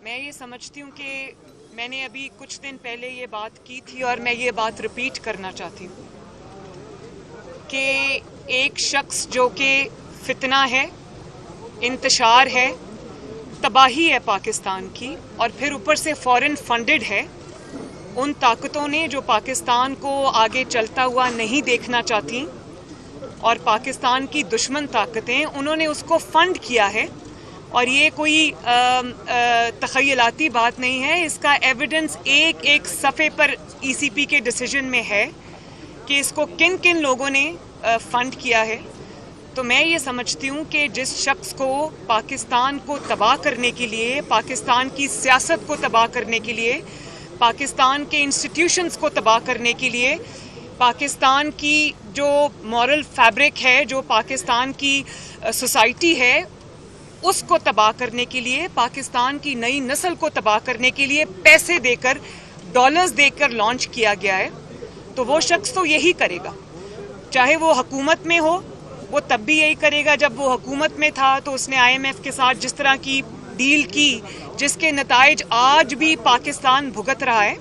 मैं ये समझती हूँ कि मैंने अभी कुछ दिन पहले ये बात की थी और मैं ये बात रिपीट करना चाहती हूँ कि एक शख्स जो कि फितना है, इंतशार है, तबाही है पाकिस्तान की, और फिर ऊपर से फॉरेन फंडेड है, उन ताकतों ने जो पाकिस्तान को आगे चलता हुआ नहीं देखना चाहती और पाकिस्तान की दुश्मन ताकतें, उन्होंने उसको फंड किया है। और ये कोई तख़य्युलाती बात नहीं है, इसका एविडेंस एक एक सफ़े पर ECP के डिसीजन में है कि इसको किन किन लोगों ने फंड किया है। तो मैं ये समझती हूँ कि जिस शख्स को पाकिस्तान को तबाह करने के लिए, पाकिस्तान की सियासत को तबाह करने के लिए, पाकिस्तान के इंस्टीट्यूशंस को तबाह करने के लिए, पाकिस्तान की जो मॉरल फैब्रिक है, जो पाकिस्तान की सोसाइटी है, उसको तबाह करने के लिए, पाकिस्तान की नई नस्ल को तबाह करने के लिए पैसे देकर, डॉलर्स देकर लॉन्च किया गया है, तो वो शख्स तो यही करेगा। चाहे वो हुकूमत में हो, वो तब भी यही करेगा। जब वो हुकूमत में था तो उसने IMF के साथ जिस तरह की डील की, जिसके नताइज आज भी पाकिस्तान भुगत रहा है,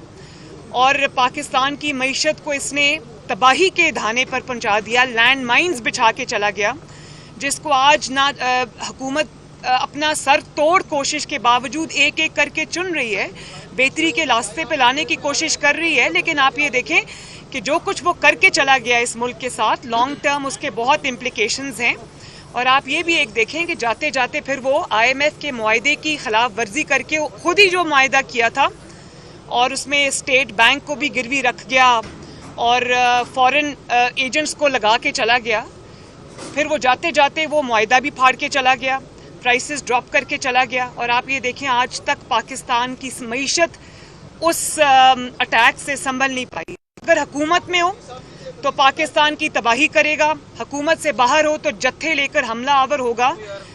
और पाकिस्तान की मईशत को इसने तबाही के धाने पर पहुंचा दिया, लैंड माइन्स बिछा के चला गया, जिसको आज ना हुकूमत अपना सर तोड़ कोशिश के बावजूद एक एक करके चुन रही है, बेहतरी के रास्ते पे लाने की कोशिश कर रही है। लेकिन आप ये देखें कि जो कुछ वो करके चला गया इस मुल्क के साथ, लॉन्ग टर्म उसके बहुत इम्प्लिकेशंस हैं। और आप ये भी एक देखें कि जाते जाते फिर वो IMF के मुआहदे की खिलाफ वर्जी करके खुद ही जो मुआहदा किया था, और उसमें स्टेट बैंक को भी गिरवी रख गया और फॉरेन एजेंट्स को लगा के चला गया। फिर वो जाते जाते वो मुआहदा भी फाड़ के चला गया, प्राइसेस ड्रॉप करके चला गया। और आप ये देखें आज तक पाकिस्तान की मईशत उस अटैक से संभल नहीं पाई। अगर हुकूमत में हो तो पाकिस्तान की तबाही करेगा, हुकूमत से बाहर हो तो जत्थे लेकर हमला आवर होगा।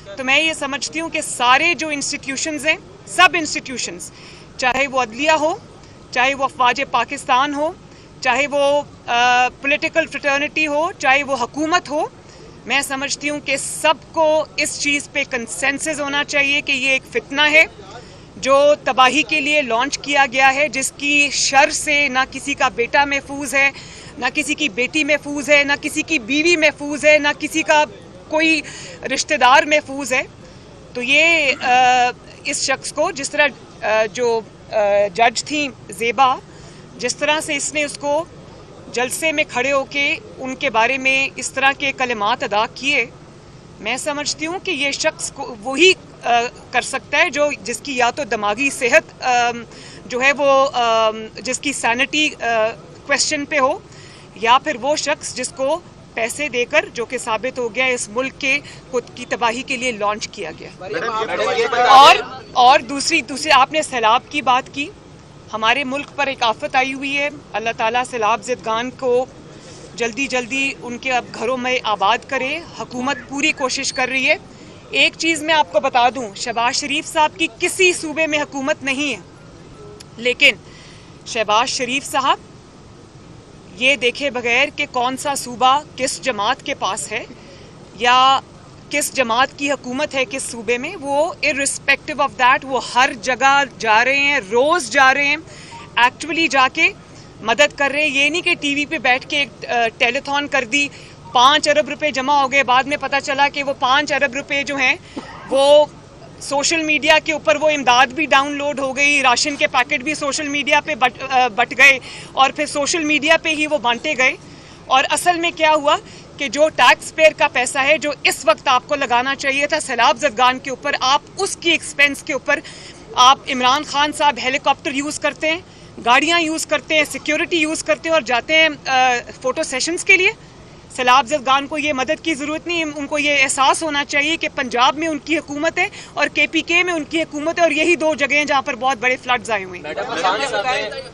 तो मैं ये समझती हूँ कि सारे जो इंस्टीट्यूशंस हैं, सब इंस्टीट्यूशंस, चाहे वो अदलिया हो, चाहे वो अफवाज पाकिस्तान हो, चाहे वो पॉलिटिकल फ्रेटर्निटी हो, चाहे वो हुकूमत हो, मैं समझती हूँ कि सबको इस चीज़ पे कंसेंसस होना चाहिए कि ये एक फितना है जो तबाही के लिए लॉन्च किया गया है, जिसकी शर से ना किसी का बेटा महफूज है, ना किसी की बेटी महफूज है, ना किसी की बीवी महफूज है, ना किसी का कोई रिश्तेदार महफूज है। तो ये इस शख्स को, जिस तरह जो जज थी ज़ेबा, जिस तरह से इसने उसको जलसे में खड़े होके उनके बारे में इस तरह के कलिमात अदा किए, मैं समझती हूँ कि ये शख्स को वही कर सकता है जो जिसकी या तो दिमागी सेहत जो है वो जिसकी सैनिटी क्वेश्चन पे हो, या फिर वो शख्स जिसको पैसे देकर, जो कि साबित हो गया इस मुल्क के खुद की तबाही के लिए लॉन्च किया गया। और दूसरी आपने सैलाब की बात की। हमारे मुल्क पर एक आफत आई हुई है, अल्लाह ताला सैलाब ज़दगान को जल्दी जल्दी उनके अब घरों में आबाद करे। हुकूमत पूरी कोशिश कर रही है। एक चीज़ मैं आपको बता दूं, शहबाज शरीफ साहब की किसी सूबे में हुकूमत नहीं है, लेकिन शहबाज शरीफ साहब ये देखे बगैर कि कौन सा सूबा किस जमात के पास है या किस जमात की हुकूमत है किस सूबे में, वो इर्रिस्पेक्टिव ऑफ दैट वो हर जगह जा रहे हैं, रोज़ जा रहे हैं, एक्चुअली जाके मदद कर रहे हैं। ये नहीं कि टीवी पे बैठ के एक टेलीथॉन कर दी, 5 अरब रुपए जमा हो गए, बाद में पता चला कि वो 5 अरब रुपए जो हैं वो सोशल मीडिया के ऊपर वो इमदाद भी डाउनलोड हो गई, राशन के पैकेट भी सोशल मीडिया पे बट गए और फिर सोशल मीडिया पे ही वो बांटे गए। और असल में क्या हुआ कि जो टैक्स पेयर का पैसा है जो इस वक्त आपको लगाना चाहिए था सैलाब ज़दगान के ऊपर, आप उसकी एक्सपेंस के ऊपर आप इमरान खान साहब हेलीकॉप्टर यूज़ करते हैं, गाड़ियाँ यूज़ करते हैं, सिक्योरिटी यूज़ करते हैं और जाते हैं फ़ोटो सेशंस के लिए। सैलाब ज़दगान को ये मदद की ज़रूरत नहीं है। उनको ये एहसास होना चाहिए कि पंजाब में उनकी हुकूमत है और KPK में उनकी हुकूमत है, और यही दो जगह हैं जहाँ पर बहुत बड़े फ्लड्स आए हुए हैं।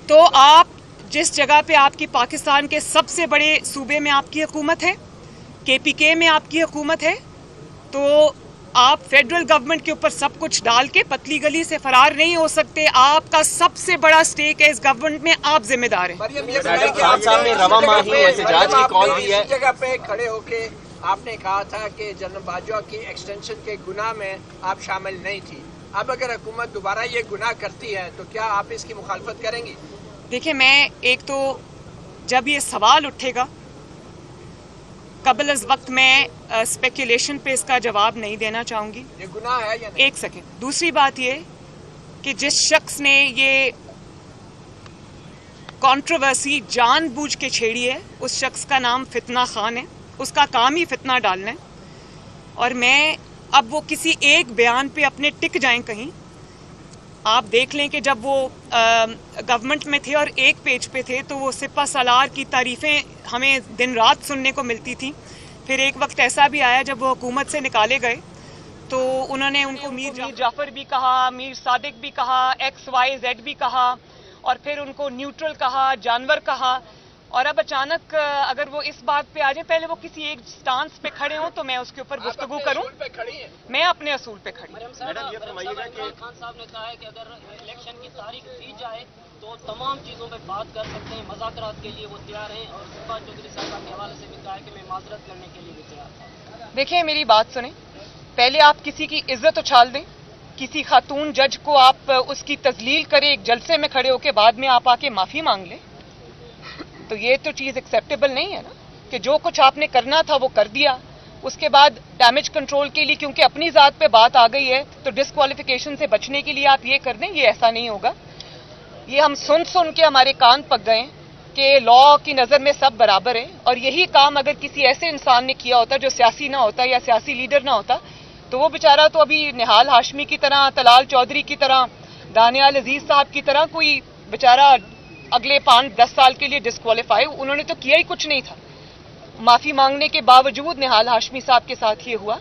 तो आप जिस जगह पे आपकी पाकिस्तान के सबसे बड़े सूबे में आपकी हुकूमत है, KPK में आपकी हुकूमत है, तो आप फेडरल गवर्नमेंट के ऊपर सब कुछ डाल के पतली गली से फरार नहीं हो सकते। आपका सबसे बड़ा स्टेक है इस गवर्नमेंट में, आप जिम्मेदार हैं। जगह पे खड़े होके आपने कहा था कि जनरल बाजवा की एक्सटेंशन के गुनाह में आप शामिल नहीं थी, اب اگر حکومت دوبارہ یہ گناہ کرتی ہے تو کیا آپ اس کی مخالفت کریں گی؟ دیکھیں، میں ایک تو جب یہ سوال اٹھے گا قبل از وقت میں اسپیکولیشن پہ اس کا جواب نہیں دینا چاہوں گی. یہ گناہ ہے یا نہیں؟ ایک سیکنڈ. دوسری بات یہ کہ جس شخص نے یہ کنٹروورسی جان بوجھ کے چھیڑی ہے اس شخص کا نام فتنہ خان ہے. اس کا کام ہی فتنہ ڈالنا ہے. اور میں اب وہ کسی ایک بیان پہ اپنے ٹک جائیں کہیں. آپ دیکھ لیں کہ جب وہ گورنمنٹ میں تھے اور ایک پیج پہ تھے تو وہ سپہ سالار کی تعریفیں ہمیں دن رات سننے کو ملتی تھیں. پھر ایک وقت ایسا بھی آیا جب وہ حکومت سے نکالے گئے تو انہوں نے ان کو میر جعفر بھی کہا، میر صادق بھی کہا، ایکس وائی زیڈ بھی کہا، اور پھر ان کو نیوٹرل کہا، جانور کہا. اور اب اچانک اگر وہ اس بات پہ آ جائیں، پہلے وہ کسی ایک سٹانس پہ کھڑے ہوں تو میں اس کے اوپر گفتگو کروں. میں اپنے اصول پہ کھڑی ہوں. خان صاحب نے کہا ہے کہ اگر الیکشن کی تاریخ دی جائے تو تمام چیزوں پہ بات کر سکتے ہیں، مذاکرات کے لیے وہ تیار ہیں، اور صبح چودھری صاحبہ کے حوالے سے بھی کہا ہے کہ میں معذرت کرنے کے لیے بھی تیار ہوں. دیکھیں، میری بات سنیں. پہلے آپ کسی کی عزت اچھال دیں، کسی خاتون جج کو آپ اس کی تذلیل کریں ایک جلسے میں کھڑے ہو کے، بعد میں آپ آ کے معافی مانگ لیں، تو یہ تو چیز ایکسیپٹیبل نہیں ہے نا. کہ جو کچھ آپ نے کرنا تھا وہ کر دیا، اس کے بعد ڈیمیج کنٹرول کے لیے کیونکہ اپنی ذات پہ بات آ گئی ہے تو ڈسکوالیفیکیشن سے بچنے کے لیے آپ یہ کر دیں. یہ ایسا نہیں ہوگا. یہ ہم سن کے ہمارے کان پک گئے کہ لا کی نظر میں سب برابر ہیں، اور یہی کام اگر کسی ایسے انسان نے کیا ہوتا جو سیاسی نہ ہوتا یا سیاسی لیڈر نہ ہوتا تو وہ بیچارہ تو ابھی نہال ہاشمی کی طرح، طلال چودھری کی طرح، دانیال عزیز صاحب کی طرح کوئی بیچارہ اگلے 5-10 سال کے لیے ڈسکوالیفائی. انہوں نے تو کیا ہی کچھ نہیں تھا. معافی مانگنے کے باوجود نہال ہاشمی صاحب کے ساتھ یہ ہوا.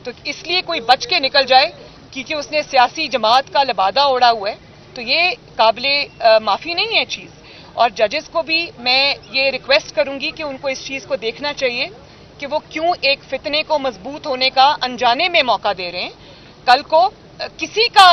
تو اس لیے کوئی بچ کے نکل جائے کیونکہ اس نے سیاسی جماعت کا لبادہ اوڑھا ہوا ہے تو یہ قابل معافی نہیں ہے چیز. اور ججز کو بھی میں یہ ریکویسٹ کروں گی کہ ان کو اس چیز کو دیکھنا چاہیے کہ وہ کیوں ایک فتنے کو مضبوط ہونے کا انجانے میں موقع دے رہے ہیں. کل کو کسی کا